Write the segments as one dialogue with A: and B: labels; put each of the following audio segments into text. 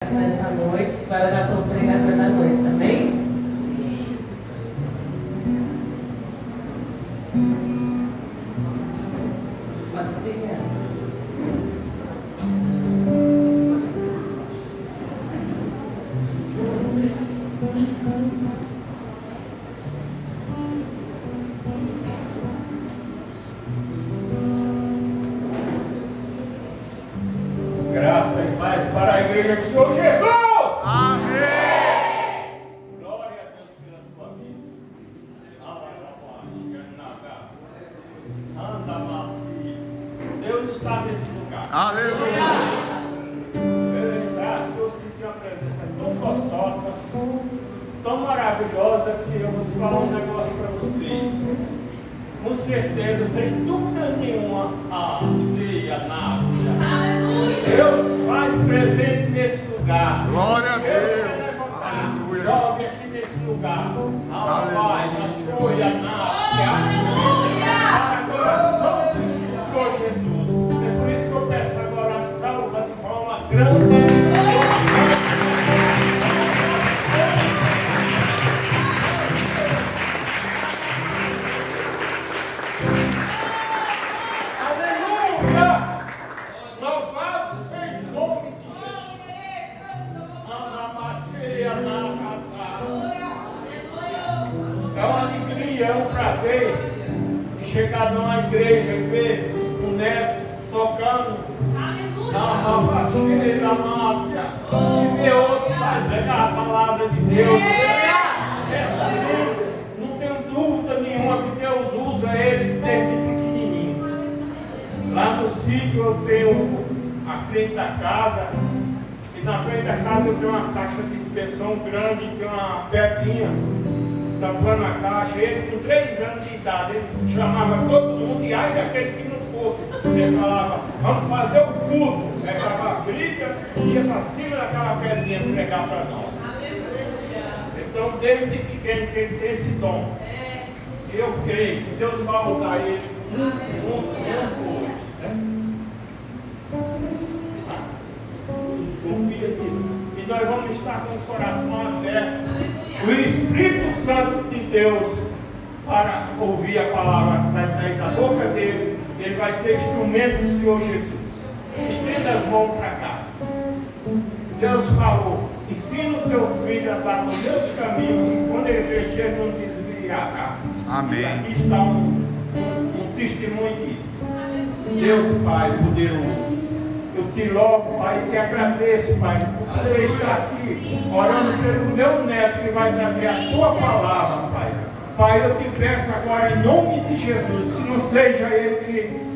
A: aqui nesta noite, vai orar pelo pregador da noite, amém? Pode explicar.
B: Graça e paz para a igreja do Senhor Jesus! Amém! Glória a Deus pela sua vida. Anda, macia. Deus está nesse lugar. Aleluia! Eu senti uma presença tão gostosa, tão maravilhosa, que eu vou te falar um negócio para vocês. Com certeza, sem dúvida nenhuma, a Násia. Deus faz presente nesse lugar. Glória a Deus. Joga aqui nesse lugar. Pai, a Shoia, a Násia. Para o coração do Senhor Jesus. É por isso que eu peço agora a salva de palma grande. Chegar numa igreja e ver um neto tocando na mafaxeira, Márcia, e ver outro vai pregar a palavra de Deus. Não tenho dúvida nenhuma que Deus usa ele desde pequenininho. Lá no sítio eu tenho a frente da casa, e na frente da casa eu tenho uma caixa de inspeção grande, tem uma pedrinha tampando a caixa. Ele com 3 anos de idade, ele chamava todo mundo e ai daquele que não fosse. Ele falava, vamos fazer o culto. Pegava a briga e ia para cima daquela pedrinha pregar para nós. Então desde pequeno que ele tem esse dom, eu creio que Deus vai usar ele muito hoje, né? Confia nisso. E nós vamos estar com o coração aberto, o Espírito Santo de Deus, para ouvir a palavra que vai sair da boca dele. Ele vai ser instrumento do Senhor Jesus. Estenda as mãos para cá. Deus falou, ensina o teu filho a andar nos meus caminhos, que quando ele crescer não desviará. Amém. E aqui está um testemunho disso. Deus Pai poderoso, eu te louvo, Pai, e te agradeço, Pai, por poder estar aqui orando pelo meu neto que vai trazer a tua palavra, Pai. Pai, eu te peço agora em nome de Jesus, que não seja ele que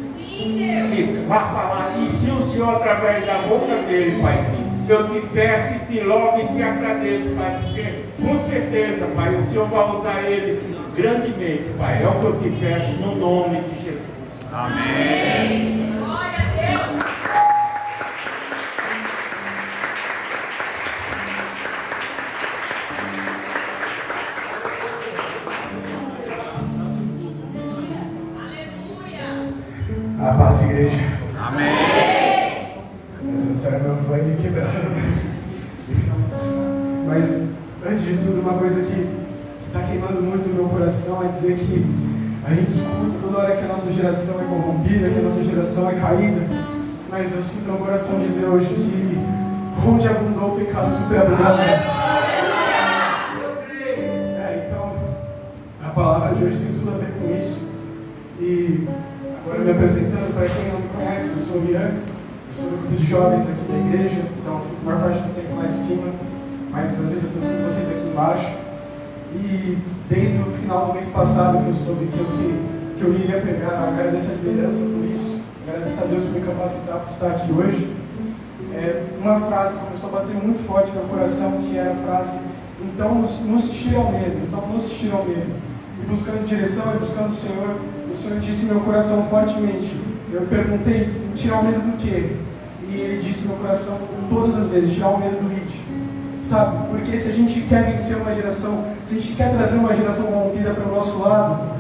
B: vá falar, e sim o Senhor através da boca dele, Paizinho. Eu te peço e te louvo e te agradeço, Pai, porque com certeza, Pai, o Senhor vai usar ele grandemente, Pai. É o que eu te peço no nome de Jesus. Amém. Glória a Deus.
C: A paz, igreja.
D: Amém.
C: Não sei, meu fone quebrado. Mas, antes de tudo, uma coisa que está queimando muito no meu coração é dizer que a gente escuta toda hora que a nossa geração é corrompida, que a nossa geração é caída. Mas eu sinto no coração dizer hoje que onde abundou o pecado, superabundou a graça. Então, a palavra de hoje tem tudo a ver com isso. E agora me apresentando, para quem não me conhece, eu sou o Ian, eu sou do grupo de jovens aqui da igreja, então eu fico a maior parte do tempo lá em cima, mas às vezes eu fico com vocês aqui embaixo. E desde o final do mês passado que eu soube que eu iria pregar, agradeço a liderança por isso, agradeço a Deus por me capacitar para estar aqui hoje. Uma frase que começou a bater muito forte no meu coração, que era a frase, então nos tira o medo, então nos tira o medo. E buscando direção e buscando o Senhor disse em meu coração fortemente. Eu perguntei, tirar o medo do quê? E Ele disse no meu coração todas as vezes, tirar o medo do id. Sabe? Porque se a gente quer vencer uma geração, se a gente quer trazer uma geração corrompida para o nosso lado,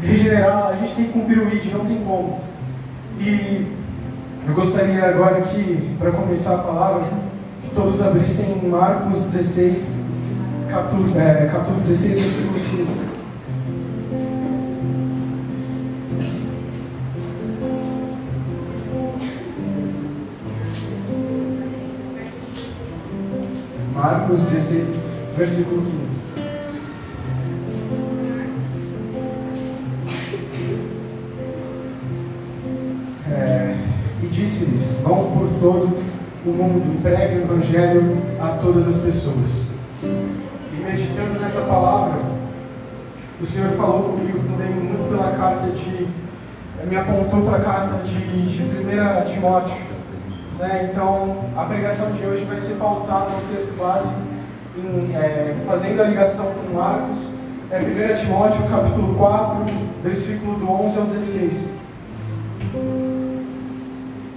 C: regenerar, a gente tem que cumprir o id, não tem como. E eu gostaria agora que, para começar a palavra, que todos abrissem em Marcos 16, capítulo 16, versículo 15. Marcos 16, versículo 15. E disse-lhes: vão por todo o mundo e preguem o Evangelho a todas as pessoas. E meditando nessa palavra, o Senhor falou comigo também muito pela carta me apontou para a carta de 1 Timóteo. Então, a pregação de hoje vai ser pautada no texto base, fazendo a ligação com Marcos, 1 Timóteo capítulo 4, versículo do 11 ao 16.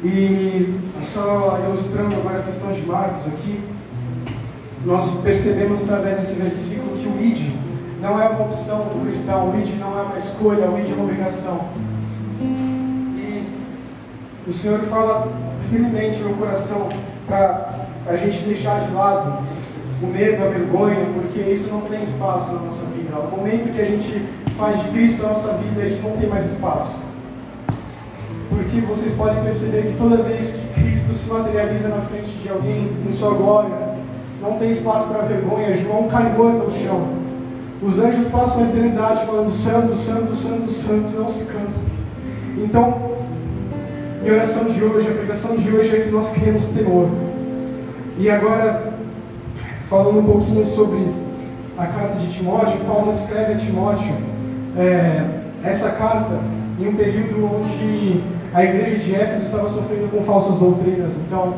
C: E só ilustrando agora a questão de Marcos aqui, nós percebemos através desse versículo que o ID não é uma opção do cristão, o ID não é uma escolha, o ID é uma obrigação. E o Senhor fala firmemente no meu coração para a gente deixar de lado o medo, a vergonha, porque isso não tem espaço na nossa vida. No momento que a gente faz de Cristo a nossa vida, isso não tem mais espaço. Porque vocês podem perceber que toda vez que Cristo se materializa na frente de alguém, em sua glória, não tem espaço para vergonha. João cai morto ao chão. Os anjos passam a eternidade falando santo, santo, santo, santo, não se cansam. Então, minha oração de hoje, a pregação de hoje é que nós criemos temor. E agora, falando um pouquinho sobre a carta de Timóteo, Paulo escreve a Timóteo essa carta em um período onde a igreja de Éfeso estava sofrendo com falsas doutrinas. Então,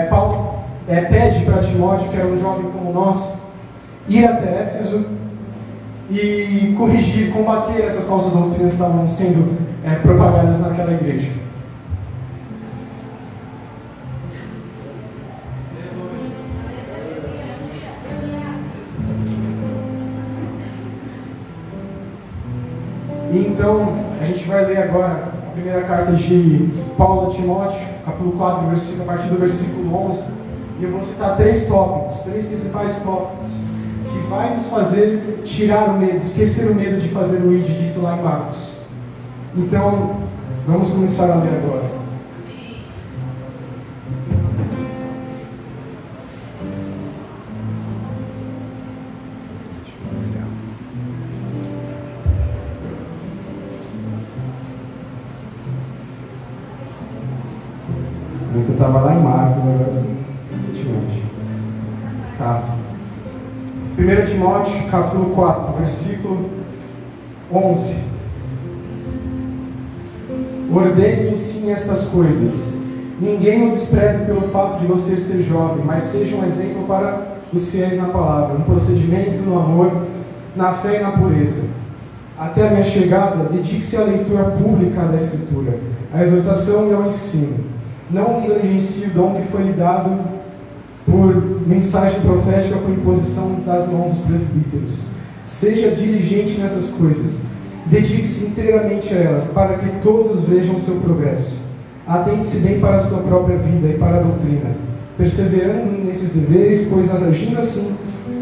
C: Paulo pede para Timóteo, que era um jovem como nós, ir até Éfeso e corrigir, combater essas falsas doutrinas que estavam sendo propagadas naquela igreja. E então, a gente vai ler agora a primeira carta de Paulo a Timóteo, capítulo 4, a partir do versículo 11. E eu vou citar três principais tópicos, que vai nos fazer tirar o medo, esquecer o medo de fazer o ID dito lá em Marcos. Então, vamos começar a ler agora. Eu estava lá em Marcos, agora em Timóteo. Tá. 1 Timóteo, capítulo 4, versículo 11. Ordene e ensine estas coisas. Ninguém o despreze pelo fato de você ser jovem, mas seja um exemplo para os fiéis na palavra, no procedimento, no amor, na fé e na pureza. Até a minha chegada, dedique-se à leitura pública da Escritura, à exortação e ao ensino. Não negligencie o dom que foi lhe dado por mensagem profética por imposição das mãos dos presbíteros. Seja diligente nessas coisas. Dedique-se inteiramente a elas, para que todos vejam o seu progresso. Atente-se bem para a sua própria vida e para a doutrina, perseverando nesses deveres, pois agindo assim,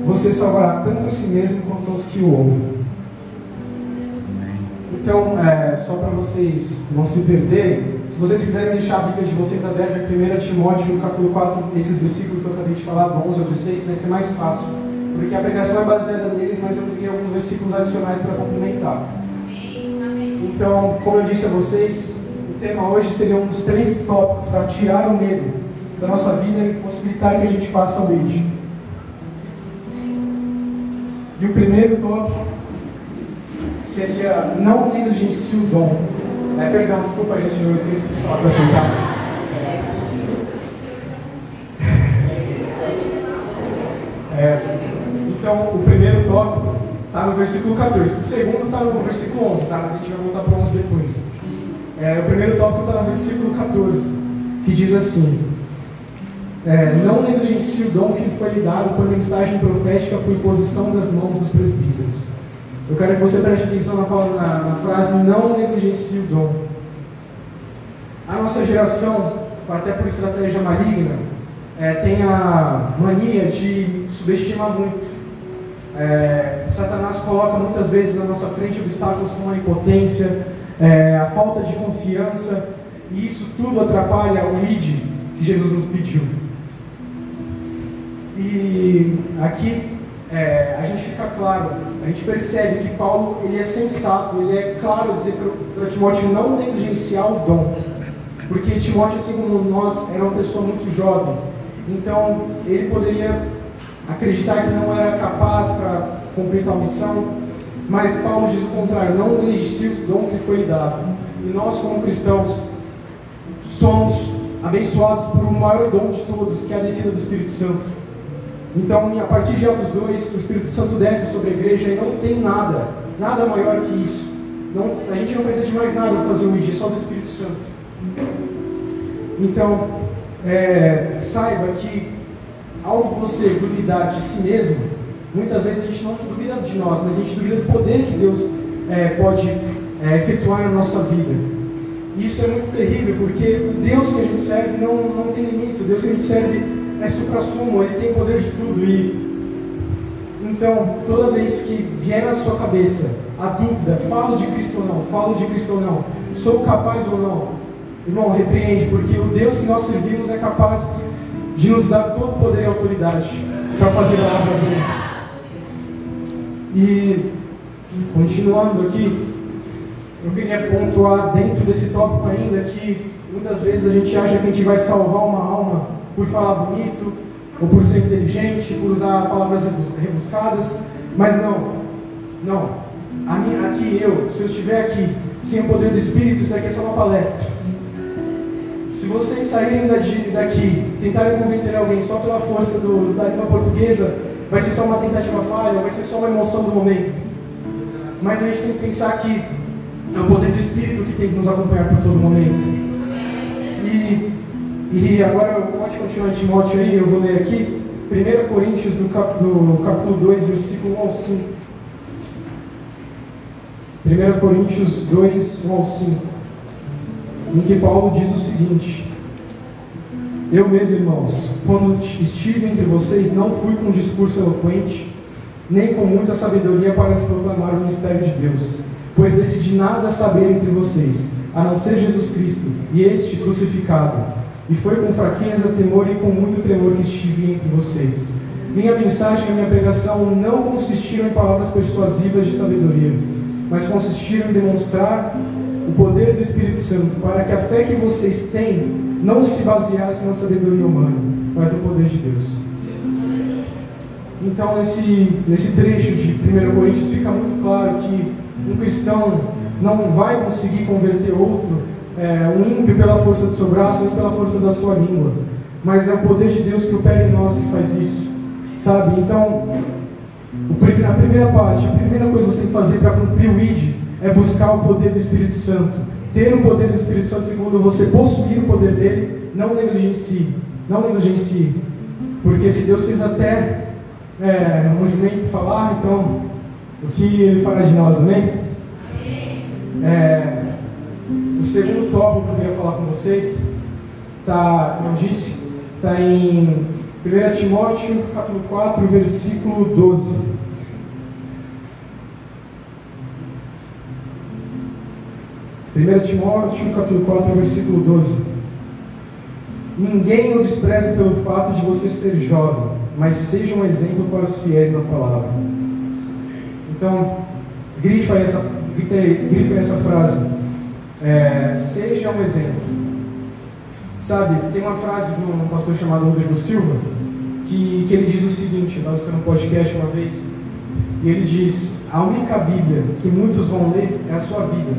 C: você salvará tanto a si mesmo quanto aos que o ouvem. Então, só para vocês não se perderem, se vocês quiserem deixar a Bíblia de vocês aberta em 1 Timóteo, no capítulo 4, esses versículos que eu acabei de falar, do 11 ao 16, vai ser mais fácil, porque a pregação é baseada neles, mas eu peguei alguns versículos adicionais para complementar. Então, como eu disse a vocês, o tema hoje seria um dos 3 tópicos para tirar o medo da nossa vida e possibilitar que a gente faça o ID. E o primeiro tópico seria: não negligencie o dom. Perdão, desculpa, gente, eu esqueci de falar para sentar. Então, o primeiro tópico está no versículo 14. O segundo está no versículo 11, tá? Mas a gente vai voltar para o 11 depois. O primeiro tópico está no versículo 14, que diz assim: não negligencie o dom que foi lhe dado por mensagem profética por imposição das mãos dos presbíteros. Eu quero que você preste atenção na frase não negligencie o dom. A nossa geração, até por estratégia maligna, tem a mania de subestimar muito. Satanás coloca muitas vezes na nossa frente obstáculos como a impotência, a falta de confiança, e isso tudo atrapalha o id que Jesus nos pediu. E aqui a gente fica claro, a gente percebe que Paulo ele é sensato, ele é claro dizer para Timóteo não negligenciar o dom, porque Timóteo, assim como nós, era uma pessoa muito jovem, então ele poderia acreditar que não era capaz para cumprir tal missão, mas Paulo diz o contrário, não negligencie o dom que foi lhe dado. E nós, como cristãos, somos abençoados por um maior dom de todos, que é a descida do Espírito Santo. Então, a partir de Atos 2, o Espírito Santo desce sobre a igreja e não tem nada maior que isso. A gente não precisa de mais nada para fazer o ID, só do Espírito Santo. Então, saiba que ao você duvidar de si mesmo, muitas vezes a gente não duvida de nós, mas a gente duvida do poder que Deus pode efetuar na nossa vida. Isso é muito terrível, porque o Deus que a gente serve não tem limite. O Deus que a gente serve é supra-sumo, Ele tem poder de tudo. Então, toda vez que vier na sua cabeça a dúvida, falo de Cristo ou não, sou capaz ou não, irmão, repreende, porque o Deus que nós servimos é capaz de nos dar todo o poder e autoridade para fazer a obra dele. E, continuando aqui, eu queria pontuar dentro desse tópico ainda que muitas vezes a gente acha que a gente vai salvar uma alma por falar bonito, ou por ser inteligente, por usar palavras rebuscadas, mas não. Se eu estiver aqui sem o poder do Espírito, isso daqui é só uma palestra. Se vocês saírem daqui, tentarem convencer alguém só pela força da língua portuguesa, vai ser só uma tentativa falha, vai ser só uma emoção do momento. Mas a gente tem que pensar que é o poder do Espírito que tem que nos acompanhar por todo momento. E agora pode continuar em Timóteo aí, eu vou ler aqui 1 Coríntios do capítulo 2, versículo 1 ao 5. 1 Coríntios 2, 1 ao 5, em que Paulo diz o seguinte: eu mesmo, irmãos, quando estive entre vocês, não fui com um discurso eloquente, nem com muita sabedoria para lhes proclamar o mistério de Deus, pois decidi nada saber entre vocês, a não ser Jesus Cristo, e este crucificado. E foi com fraqueza, temor e com muito tremor que estive entre vocês. Minha mensagem e minha pregação não consistiram em palavras persuasivas de sabedoria, mas consistiram em demonstrar o poder do Espírito Santo, para que a fé que vocês têm não se baseasse na sabedoria humana, mas no poder de Deus. Então, nesse trecho de 1 Coríntios, fica muito claro que um cristão não vai conseguir converter outro, um ímpio pela força do seu braço, nem pela força da sua língua, mas é o poder de Deus que opera em nós que faz isso, sabe? Então, a primeira parte, a primeira coisa que você tem que fazer para cumprir o ID é buscar o poder do Espírito Santo, ter o poder do Espírito Santo, e quando você possuir o poder dele, não negligencie, porque se Deus fez até um jumento falar, então o que ele fará de nós, amém? O segundo tópico que eu queria falar com vocês como eu disse, está em 1 Timóteo capítulo 4, versículo 12. 1 Timóteo capítulo 4, versículo 12. Ninguém o despreze pelo fato de você ser jovem, mas seja um exemplo para os fiéis na palavra. Então, grifa essa frase. Seja um exemplo. Sabe, tem uma frase de um pastor chamado Rodrigo Silva que ele diz o seguinte: eu estava assistindo um podcast uma vez, e ele diz: a única Bíblia que muitos vão ler é a sua vida.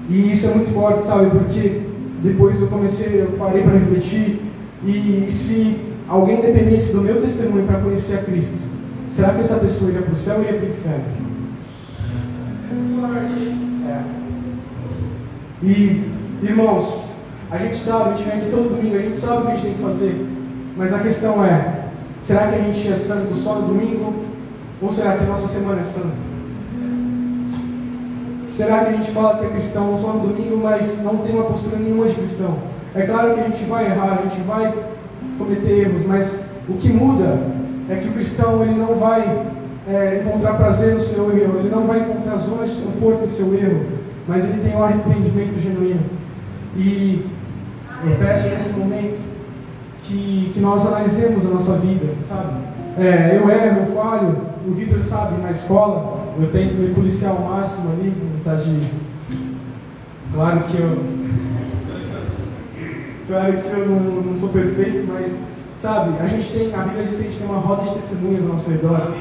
C: E isso é muito forte, sabe, porque depois eu parei para refletir, e se alguém dependesse do meu testemunho para conhecer a Cristo, será que essa pessoa iria para o céu ou iria para o inferno? E, irmãos, a gente sabe, a gente vem aqui todo domingo, a gente sabe o que a gente tem que fazer, mas a questão é: será que a gente é santo só no domingo, ou será que a nossa semana é santa? Será que a gente fala que é cristão só no domingo, mas não tem uma postura nenhuma de cristão? É claro que a gente vai errar, a gente vai cometer erros, mas o que muda é que o cristão ele não vai encontrar prazer no seu erro, ele não vai encontrar zonas de conforto no seu erro, mas ele tem um arrependimento genuíno. E eu peço nesse momento que nós analisemos a nossa vida, sabe? Eu erro, eu falho, o Vitor sabe, na escola, eu tento me policiar ao máximo ali, tá de... Claro que eu não sou perfeito, mas, sabe, a Bíblia diz que a gente tem uma roda de testemunhas ao nosso redor.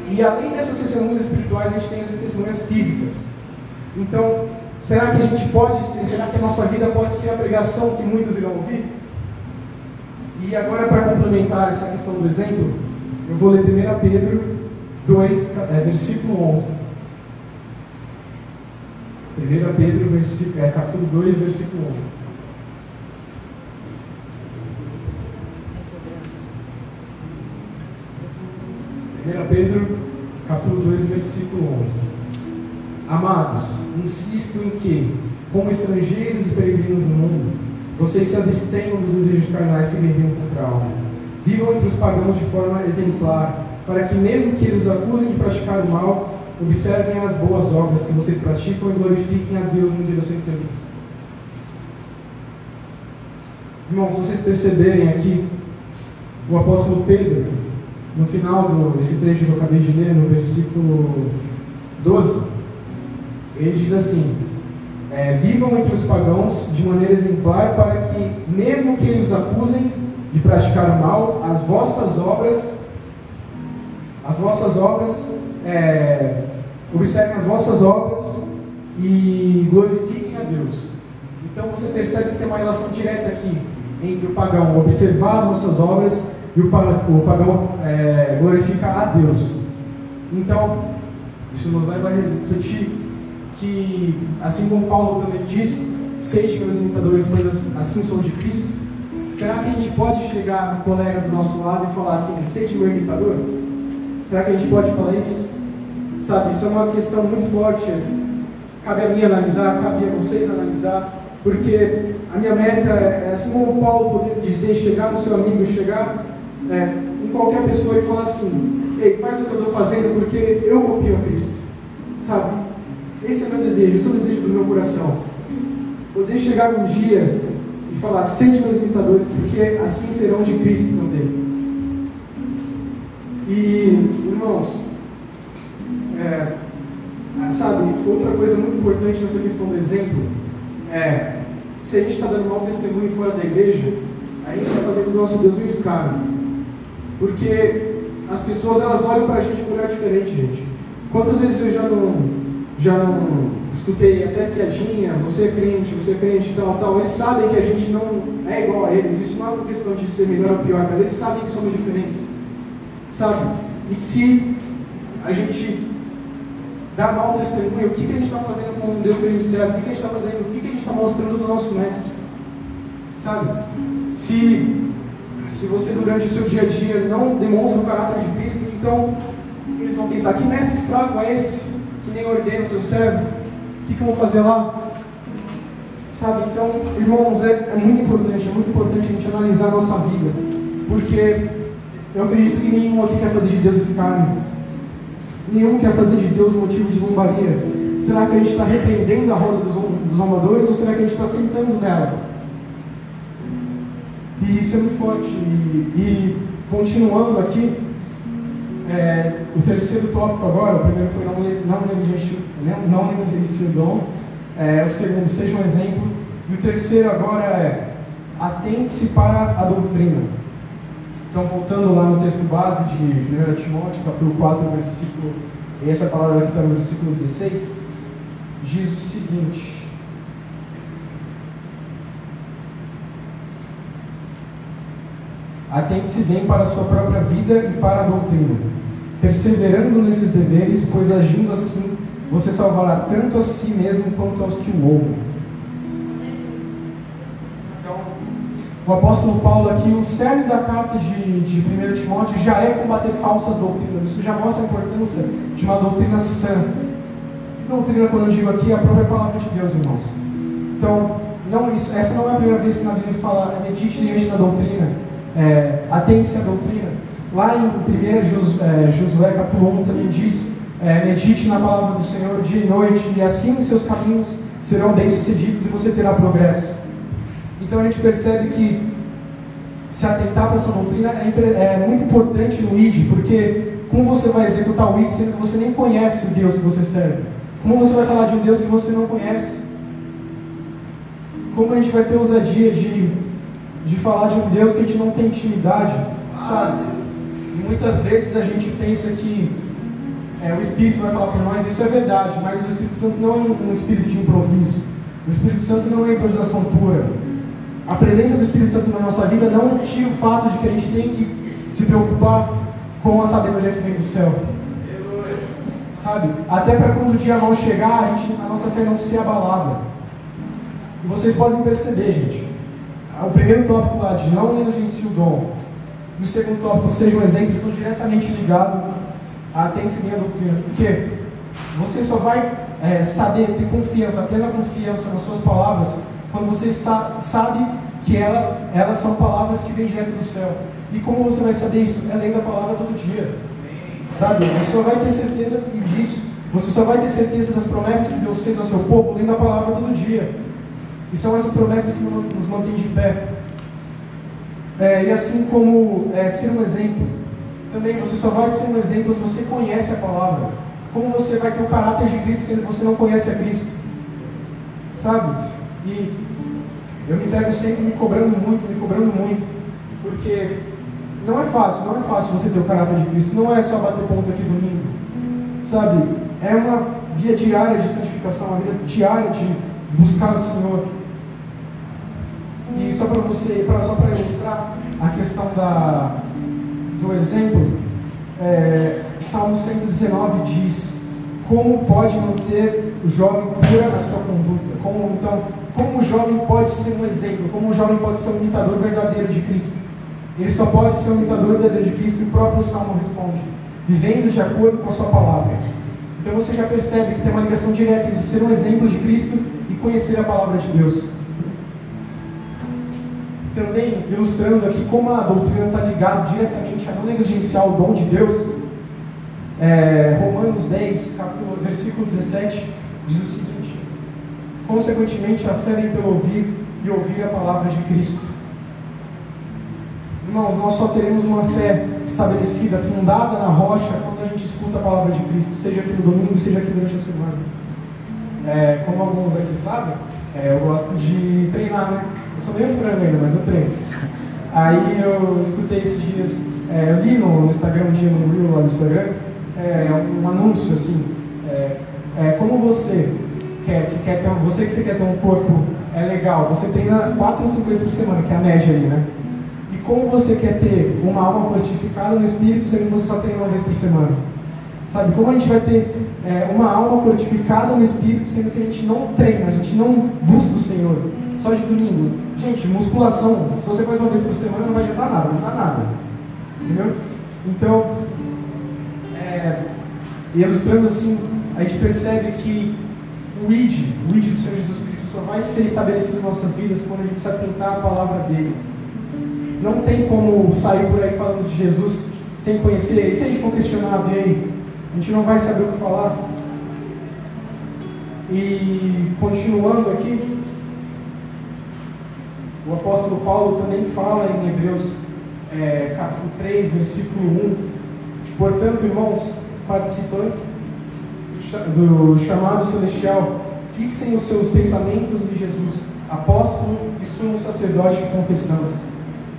C: E além dessas testemunhas espirituais, a gente tem essas testemunhas físicas. Então, será que a gente pode ser, será que a nossa vida pode ser a pregação que muitos irão ouvir? E agora, para complementar essa questão do exemplo, eu vou ler 1 Pedro 2, versículo 11. 1 Pedro, capítulo 2, versículo 11. 1 Pedro, capítulo 2, versículo 11. Amados, insisto em que, como estrangeiros e peregrinos no mundo, vocês se abstenham dos desejos carnais que guerreiam contra a alma. Vivam entre os pagãos de forma exemplar, para que, mesmo que eles acusem de praticar o mal, observem as boas obras que vocês praticam e glorifiquem a Deus no dia da sua entrevista. Irmãos, se vocês perceberem aqui, o apóstolo Pedro, no final desse trecho que eu acabei de ler, no versículo 12, ele diz assim: vivam entre os pagãos de maneira exemplar, para que, mesmo que eles os acusem de praticar o mal, as vossas obras, observem as vossas obras e glorifiquem a Deus. Então você percebe que tem uma relação direta aqui entre o pagão observar as nossas obras e o pagão glorificar a Deus. Então, isso nos leva a refletir que, assim como Paulo também diz, sede meus imitadores, pois assim sou de Cristo. Será que a gente pode chegar no colega do nosso lado e falar assim, sede meu imitador? Será que a gente pode falar isso? Sabe, isso é uma questão muito forte. Cabe a mim analisar, cabe a vocês analisar, porque a minha meta é, assim como Paulo poderia dizer, chegar no seu amigo, chegar em qualquer pessoa e falar assim: ei, faz o que eu estou fazendo porque eu copio a Cristo. Sabe? Esse é o meu desejo, esse é o desejo do meu coração. Poder chegar um dia e falar: sede meus imitadores, porque assim serão de Cristo também. E, irmãos, sabe, outra coisa muito importante nessa questão do exemplo se a gente está dando mau testemunho fora da igreja, a gente está fazendo do nosso Deus um escárnio, porque as pessoas elas olham para a gente com um olhar diferente, gente. Quantas vezes eu já não escutei até piadinha, você é crente, tal, eles sabem que a gente não é igual a eles, isso não é uma questão de ser melhor ou pior, mas eles sabem que somos diferentes, sabe? E se a gente dá mau testemunho, o que a gente está fazendo com o Deus que a gente serve, o que a gente está fazendo, o que a gente está mostrando do nosso mestre, sabe? Se você durante o seu dia a dia não demonstra o caráter de Cristo, então eles vão pensar: que mestre fraco é esse, que nem ordena o seu servo, o que eu vou fazer lá? Sabe? Então, irmãos, é muito importante a gente analisar a nossa vida, porque eu acredito que nenhum aqui quer fazer de Deus escárnio. Nenhum quer fazer de Deus motivo de zombaria. Será que a gente está repreendendo a roda dos zombadores, ou será que a gente está sentando nela? E isso é muito forte. E continuando aqui, o terceiro tópico agora, o primeiro foi não negligencie o dom, o segundo, seja um exemplo, e o terceiro agora é: atente-se para a doutrina. Então, voltando lá no texto base de 1 Timóteo, capítulo 4, versículo, e essa palavra aqui está no versículo 16, diz o seguinte: atente-se bem para a sua própria vida e para a doutrina, perseverando nesses deveres, pois agindo assim, você salvará tanto a si mesmo quanto aos que o ouvem. O apóstolo Paulo aqui, o cerne da carta de 1 Timóteo já é combater falsas doutrinas. Isso já mostra a importância de uma doutrina sã. E doutrina, quando eu digo aqui, é a própria palavra de Deus, irmãos. Então, essa não é a primeira vez que na Bíblia fala: medite diante da doutrina. atente-se à doutrina. Lá em 1 Josué capítulo 1 também diz, medite na palavra do Senhor dia e noite, e assim os seus caminhos serão bem-sucedidos e você terá progresso. Então a gente percebe que se atentar para essa doutrina é muito importante no ID, porque como você vai executar o ID sendo que você nem conhece o Deus que você serve? Como você vai falar de um Deus que você não conhece? Como a gente vai ter ousadia de falar de um Deus que a gente não tem intimidade, sabe? E muitas vezes a gente pensa que o Espírito vai falar para nós, isso é verdade, mas o Espírito Santo não é um espírito de improviso. O Espírito Santo não é improvisação pura. A presença do Espírito Santo na nossa vida não tira o fato de que a gente tem que se preocupar com a sabedoria que vem do céu. Sabe? Até para quando o dia mal chegar, a nossa fé não ser abalada. E vocês podem perceber, gente. O primeiro tópico lá de não negligencie o dom. E o segundo tópico, seja um exemplo, estão diretamente ligados a atenção à doutrina. Porque você só vai saber ter confiança, plena confiança nas suas palavras, quando você sabe que elas são palavras que vêm direto do céu. E como você vai saber isso? É lendo a palavra todo dia. Sabe? Você só vai ter certeza disso. Você só vai ter certeza das promessas que Deus fez ao seu povo lendo a palavra todo dia. E são essas promessas que nos mantêm de pé. E assim como ser um exemplo. Também você só vai ser um exemplo se você conhece a palavra. Como você vai ter o caráter de Cristo se você não conhece a Cristo? Sabe? E eu me pego sempre me cobrando muito, porque não é fácil você ter o caráter de Cristo, não é só bater ponto aqui domingo, sabe? É uma via diária de santificação, uma via diária de buscar o Senhor. E só para ilustrar a questão do exemplo, Salmo 119 diz: como pode manter o jovem pura na sua conduta? Como o jovem pode ser um exemplo? Como o jovem pode ser um imitador verdadeiro de Cristo? Ele só pode ser um imitador verdadeiro de Cristo, e o próprio Salmo responde: vivendo de acordo com a sua palavra. Então você já percebe que tem uma ligação direta entre ser um exemplo de Cristo e conhecer a palavra de Deus. Também ilustrando aqui como a doutrina está ligada diretamente a não negligenciar o dom de Deus, Romanos 10, versículo 17, diz o seguinte: consequentemente a fé vem pelo ouvir, e ouvir a palavra de Cristo. Irmãos, nós só teremos uma fé estabelecida, fundada na rocha, quando a gente escuta a palavra de Cristo, seja aqui no domingo, seja aqui durante a semana. Como alguns aqui sabem, eu gosto de treinar, né? Eu sou meio frango ainda, mas eu treino. Aí eu escutei esses dias, eu li no Instagram, um dia no Reel lá do Instagram, um anúncio assim, como você que quer ter um corpo legal, você treina 4 ou 5 vezes por semana, que é a média ali, né? E como você quer ter uma alma fortificada no Espírito, sendo que você só treina 1 vez por semana? Sabe, como a gente vai ter uma alma fortificada no Espírito, sendo que a gente não treina, a gente não busca o Senhor, só de domingo? Gente, musculação, se você faz 1 vez por semana, não vai adiantar nada, não dá nada. Entendeu? Então, ilustrando assim, a gente percebe que o ID do Senhor Jesus Cristo só vai ser estabelecido em nossas vidas quando a gente se atentar à palavra dele. Não tem como sair por aí falando de Jesus sem conhecer. E se a gente for questionado, e aí? A gente não vai saber o que falar. E continuando aqui, o apóstolo Paulo também fala em Hebreus capítulo 3, versículo 1: portanto, irmãos, participantes do chamado celestial, fixem os seus pensamentos em Jesus, apóstolo e sumo sacerdote que confessamos.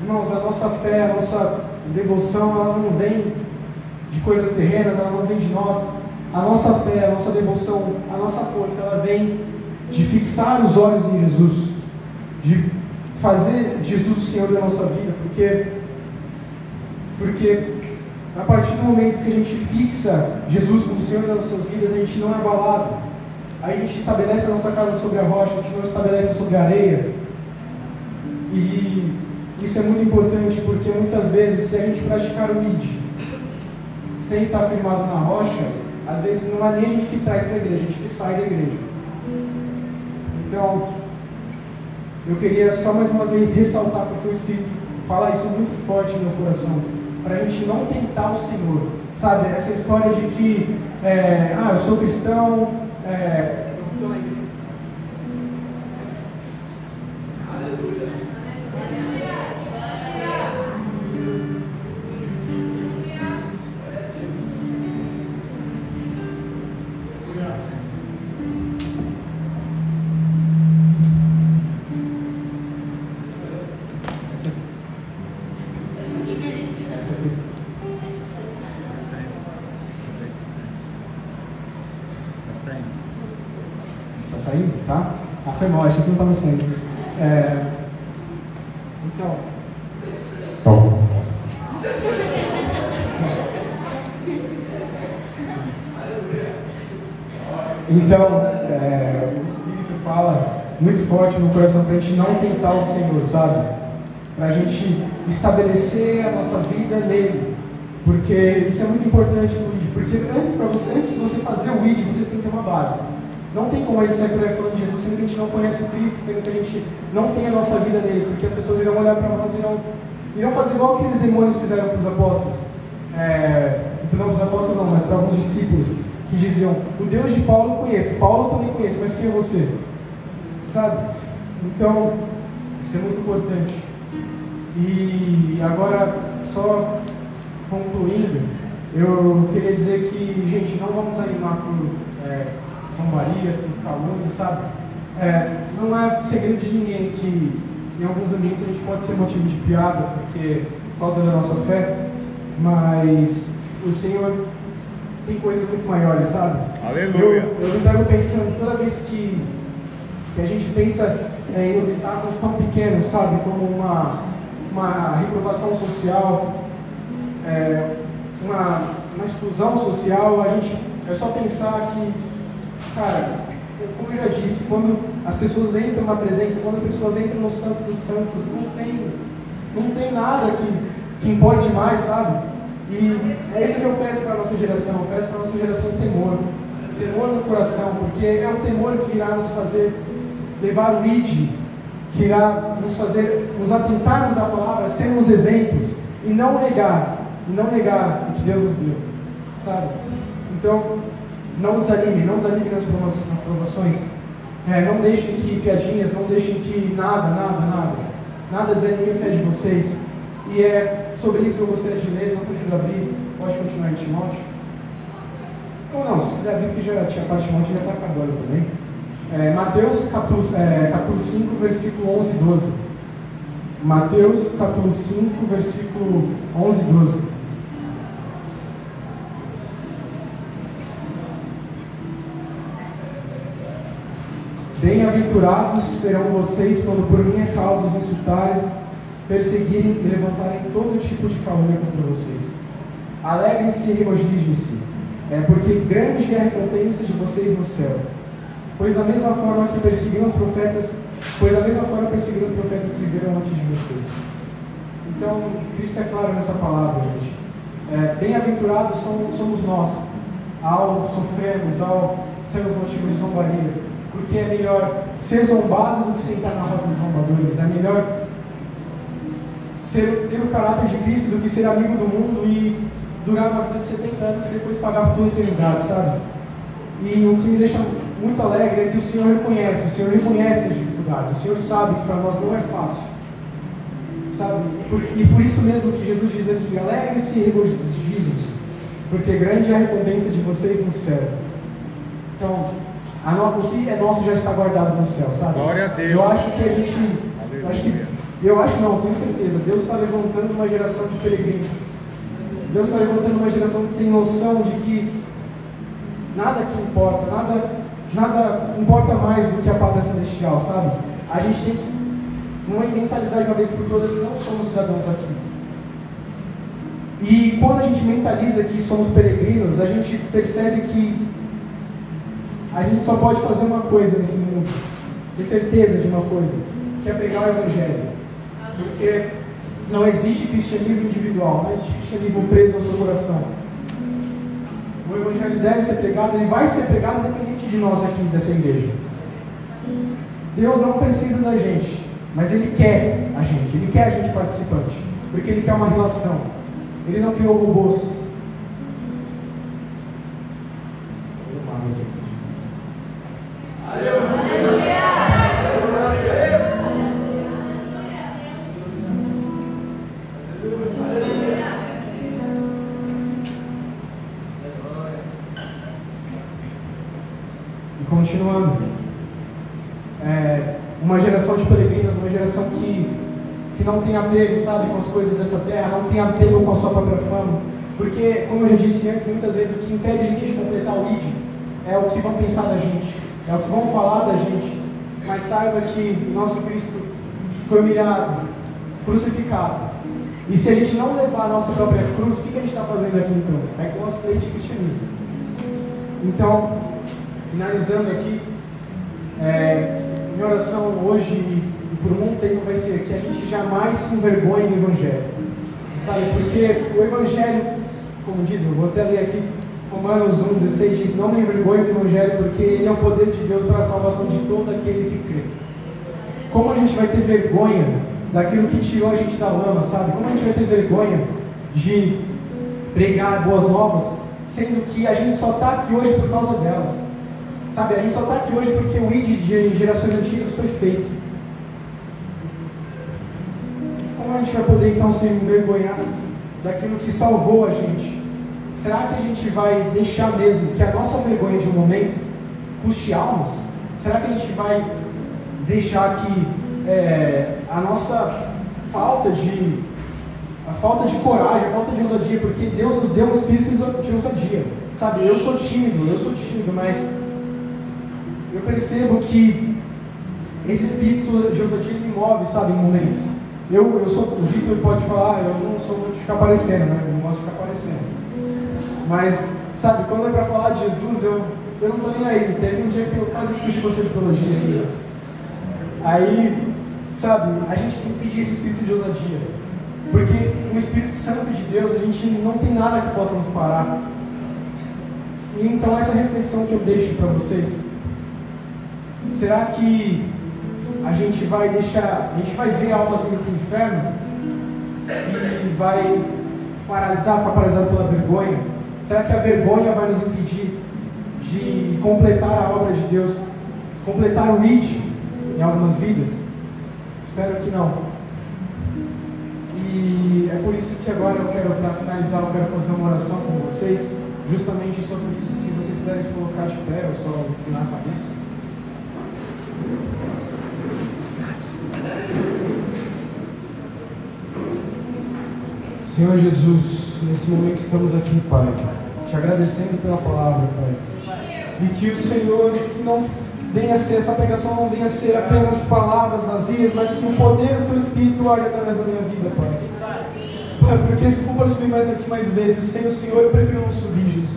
C: Irmãos, a nossa fé, a nossa devoção, ela não vem de coisas terrenas, ela não vem de nós. A nossa fé, a nossa devoção, a nossa força, ela vem de fixar os olhos em Jesus, de fazer Jesus o Senhor da nossa vida, porque a partir do momento que a gente fixa Jesus como Senhor das nossas vidas, a gente não é abalado. Aí a gente estabelece a nossa casa sobre a rocha, a gente não estabelece sobre a areia. E isso é muito importante, porque muitas vezes, se a gente praticar o ID sem estar firmado na rocha, às vezes não é nem a gente que traz para a igreja, a gente que sai da igreja. Então, eu queria só mais uma vez ressaltar, porque o Espírito fala isso muito forte no meu coração, para a gente não tentar o Senhor, sabe? Essa história de que, eu sou cristão, eu estou na igreja. Tá saindo? Tá? Ah, foi mal, achei que não estava saindo. Então. Então, o Espírito fala muito forte no coração para a gente não tentar o Senhor, sabe? Para a gente estabelecer a nossa vida nele. Porque isso é muito importante para o ID. Porque antes de você fazer o ID, você tem que ter uma base. Não tem como a gente sair por aí falando de Jesus, sendo que a gente não conhece o Cristo, sendo que a gente não tem a nossa vida nele, porque as pessoas irão olhar para nós e irão fazer igual aqueles demônios fizeram para os apóstolos. Não para os apóstolos não, mas para alguns discípulos, que diziam, o Deus de Paulo eu conheço, Paulo eu também conheço, mas quem é você? Sabe? Então, isso é muito importante. E agora, só concluindo, eu queria dizer que, gente, não vamos animar por zombarias, por calúnia, sabe? Não é segredo de ninguém que em alguns ambientes a gente pode ser motivo de piada, porque por causa da nossa fé, mas o Senhor tem coisas muito maiores, sabe?
D: Aleluia!
C: Eu me pego pensando, toda vez que a gente pensa em obstáculos tão pequenos, sabe? Como uma reprovação social, uma exclusão social, a gente é só pensar que, cara, como eu já disse, quando as pessoas entram na presença, quando as pessoas entram no Santo dos Santos, não tem nada que importe mais, sabe? E é isso que eu peço para a nossa geração. Eu peço para a nossa geração temor no coração, porque é o temor que irá nos fazer levar o ID, que irá nos fazer nos atentarmos à palavra, sermos exemplos e não negar o que Deus nos deu, sabe? Então, não desanime nas provações. Não deixem que piadinhas, não deixem que nada desanime a fé de vocês. E é sobre isso que eu gostaria de ler, não precisa abrir, pode continuar em Timóteo. Ou não, se quiser abrir, porque já tinha parte de Timóteo, já está acabando também. Mateus capítulo 5, versículo 11 e 12. Mateus capítulo 5, versículo 11 e 12. Bem-aventurados serão vocês quando por minha causa os insultarem, perseguirem e levantarem todo tipo de calúnia contra vocês. Alegrem-se e regozijem-se, porque grande é a recompensa de vocês no céu. Pois da mesma forma perseguiram os profetas que viveram antes de vocês. Então, Cristo é claro nessa palavra, gente. Bem-aventurados somos nós, ao sofrermos, ao sermos motivo de zombaria. Porque é melhor ser zombado do que sentar na roda dos zombadores. É melhor ter o caráter de Cristo do que ser amigo do mundo e durar uma vida de 70 anos e depois pagar por toda a eternidade, sabe? E o que me deixa muito alegre é que o Senhor reconhece as dificuldades. O Senhor sabe que para nós não é fácil, sabe? E por isso mesmo que Jesus diz aqui, alegrem-se e regozijem-se, porque grande é a recompensa de vocês no céu. Então, o que é nosso já está guardado no céu, sabe?
D: Glória a Deus.
C: Eu acho que a gente... tenho certeza. Deus está levantando uma geração de peregrinos. Deus está levantando uma geração que tem noção de que nada aqui importa, nada importa mais do que a pátria celestial, sabe? A gente tem que mentalizar de uma vez por todas que não somos cidadãos daqui. E quando a gente mentaliza que somos peregrinos, a gente percebe que a gente só pode fazer uma coisa nesse mundo, ter certeza de uma coisa, que é pregar o Evangelho. Porque não existe cristianismo individual, não existe cristianismo preso ao seu coração. O Evangelho deve ser pregado, ele vai ser pregado independente de nós aqui dessa igreja. Deus não precisa da gente, Mas Ele quer a gente participante, porque Ele quer uma relação. Ele não criou robôs. E continuando, uma geração de peregrinos, uma geração que não tem apego, sabe, com as coisas dessa terra, não tem apego com a sua própria fama, porque, como eu já disse antes, muitas vezes o que impede a gente de completar o ID é o que vão pensar da gente, é o que vão falar da gente. Mas saiba que nosso Cristo foi humilhado, crucificado, e se a gente não levar a nossa própria cruz, o que a gente está fazendo aqui então? É com o nosso pleito de cristianismo. Então, finalizando aqui, minha oração hoje e por um tempo vai ser que a gente jamais se envergonhe do Evangelho, sabe? Porque o Evangelho, como diz, eu vou até ler aqui, Romanos 1,16 diz: não me envergonhe do Evangelho, porque ele é o poder de Deus para a salvação de todo aquele que crê. Como a gente vai ter vergonha daquilo que tirou a gente da lama, sabe? Como a gente vai ter vergonha de pregar boas novas, sendo que a gente só está aqui hoje por causa delas, sabe? A gente só está aqui hoje porque o ID de gerações antigas foi feito. Como a gente vai poder então se envergonhar daquilo que salvou a gente? Será que a gente vai deixar mesmo que a nossa vergonha de um momento custe almas? Será que a gente vai deixar que a nossa falta de coragem, a falta de ousadia, porque Deus nos deu um espírito de ousadia, sabe? Eu sou tímido, mas eu percebo que esse espírito de ousadia me move, sabe, em momentos. O Victor pode falar, eu não sou muito de ficar aparecendo, né? Eu não gosto de ficar aparecendo. Mas, sabe, quando é para falar de Jesus, eu não estou nem aí. Teve um dia que eu quase discuti com você de teologia aqui. Aí, sabe, a gente tem que pedir esse espírito de ousadia. Porque o Espírito Santo de Deus, a gente não tem nada que possa nos parar. E então essa reflexão que eu deixo para vocês, será que a gente vai ver almas indo para o inferno e vai ficar paralisado pela vergonha? Será que a vergonha vai nos impedir de completar a obra de Deus, completar o ID em algumas vidas? Espero que não. E é por isso que agora para finalizar, eu quero fazer uma oração com vocês, justamente sobre isso. Se vocês quiserem se colocar de pé, ou só inclinar a cabeça. Senhor Jesus, nesse momento estamos aqui, Pai, te agradecendo pela palavra, Pai. E que o Senhor, que não venha ser, essa pregação não venha ser apenas palavras vazias, mas que o poder do Teu Espírito age através da minha vida, Pai. Pai, porque se for para subir mais vezes, sem o Senhor, eu prefiro não subir, Jesus.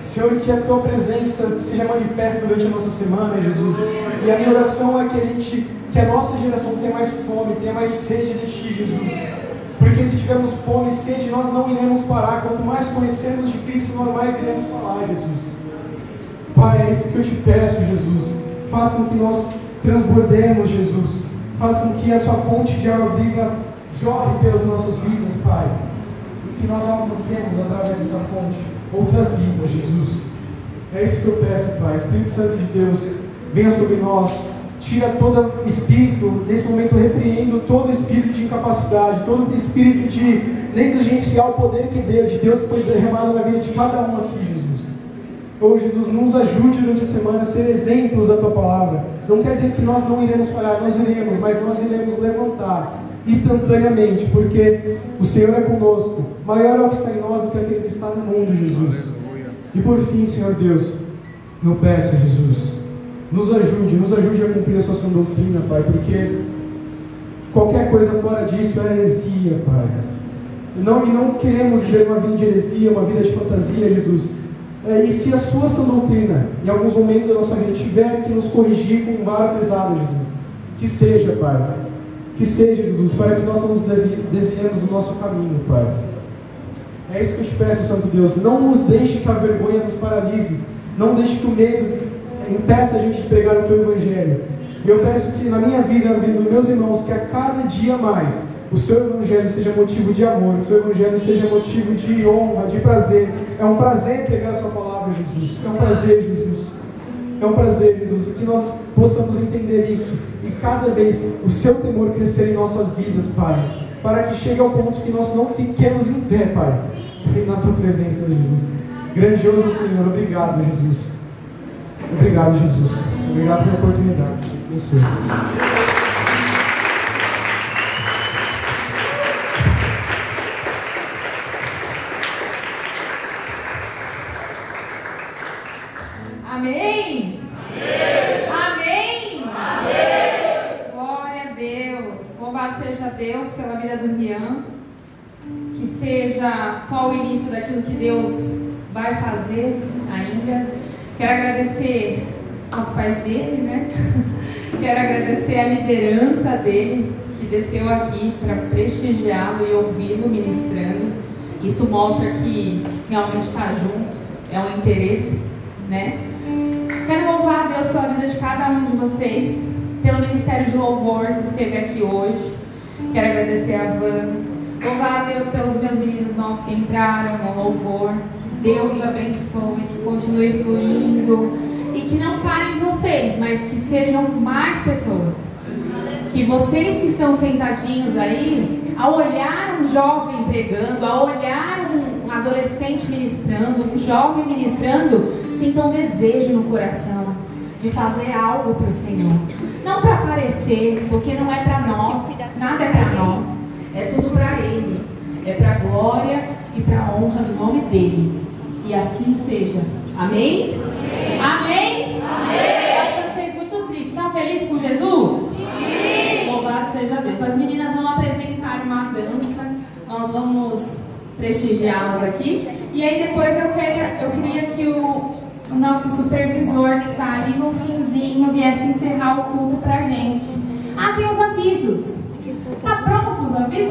C: Senhor, que a Tua presença seja manifesta durante a nossa semana, Jesus. E a minha oração é que a nossa geração tenha mais fome, tenha mais sede de Ti, Jesus. Porque se tivermos fome e sede, nós não iremos parar. Quanto mais conhecermos de Cristo, nós mais iremos falar, Jesus. Pai, é isso que eu te peço, Jesus. Faça com que nós transbordemos, Jesus. Faça com que a sua fonte de água viva jorre pelas nossas vidas, Pai. E que nós alcancemos através dessa fonte outras vidas, Jesus. É isso que eu peço, Pai. Espírito Santo de Deus, venha sobre nós. Tira todo espírito, nesse momento eu repreendo todo espírito de incapacidade, todo espírito de negligenciar o poder de Deus que foi derramado na vida de cada um aqui, Jesus. Oh, Jesus, nos ajude durante a semana a ser exemplos da Tua palavra. Não quer dizer que nós não iremos falhar, nós iremos, mas nós iremos levantar instantaneamente, porque o Senhor é conosco. Maior é o que está em nós do que aquele que está no mundo, Jesus. E por fim, Senhor Deus, eu peço, Jesus, nos ajude a cumprir a sua sã doutrina, Pai, porque qualquer coisa fora disso é heresia, Pai. E não queremos viver uma vida de heresia, uma vida de fantasia, Jesus. E se a sua sã doutrina, em alguns momentos da nossa vida, tiver que nos corrigir com um vara pesada, Jesus, que seja, Pai. Que seja, Jesus, para que nós não nos desviemos do nosso caminho, Pai. É isso que eu te peço, Santo Deus. Não nos deixe que a vergonha nos paralise. Não deixe que o medo impeça a gente de pregar o Teu Evangelho. E eu peço que na minha vida, na vida dos meus irmãos, que a cada dia mais o seu evangelho seja motivo de amor, o seu evangelho seja motivo de honra, de prazer. É um prazer pregar a sua palavra, Jesus. É um prazer, Jesus. É um prazer, Jesus, que nós possamos entender isso e cada vez o seu temor crescer em nossas vidas, Pai, para que chegue ao ponto que nós não fiquemos em pé, Pai, na tua presença, Jesus. Grandioso Senhor, obrigado, Jesus. Obrigado, Jesus. Obrigado pela oportunidade. Deus abençoe.
E: Amém? Amém? Amém? Glória a Deus. Louvado seja Deus pela vida do Rian. Que seja só o início daquilo que Deus vai fazer ainda. Quero agradecer aos pais dele, né? Quero agradecer a liderança dele, que desceu aqui para prestigiá-lo e ouvi-lo ministrando. Isso mostra que realmente está junto, é um interesse, né? Quero louvar a Deus pela vida de cada um de vocês, pelo Ministério de Louvor que esteve aqui hoje. Quero agradecer a Van. Louvar a Deus pelos meus meninos novos que entraram no louvor. Que Deus abençoe, que continue fluindo e que não parem vocês, mas que sejam mais pessoas. Que vocês que estão sentadinhos aí, ao olhar um jovem pregando, ao olhar um adolescente ministrando, um jovem ministrando, sintam um desejo no coração de fazer algo para o Senhor. Não para aparecer, porque não é para nós, nada é para nós, é tudo para Ele, é para a glória e para a honra do nome dEle. E assim seja. Amém? Amém? Amém? Eu acho vocês muito tristes. Estão felizes com Jesus? Sim! Louvado seja Deus. As meninas vão apresentar uma dança. Nós vamos prestigiá-las aqui. E aí depois eu queria que o nosso supervisor, que está ali no finzinho, viesse encerrar o culto pra gente. Ah, tem os avisos. Tá pronto os avisos?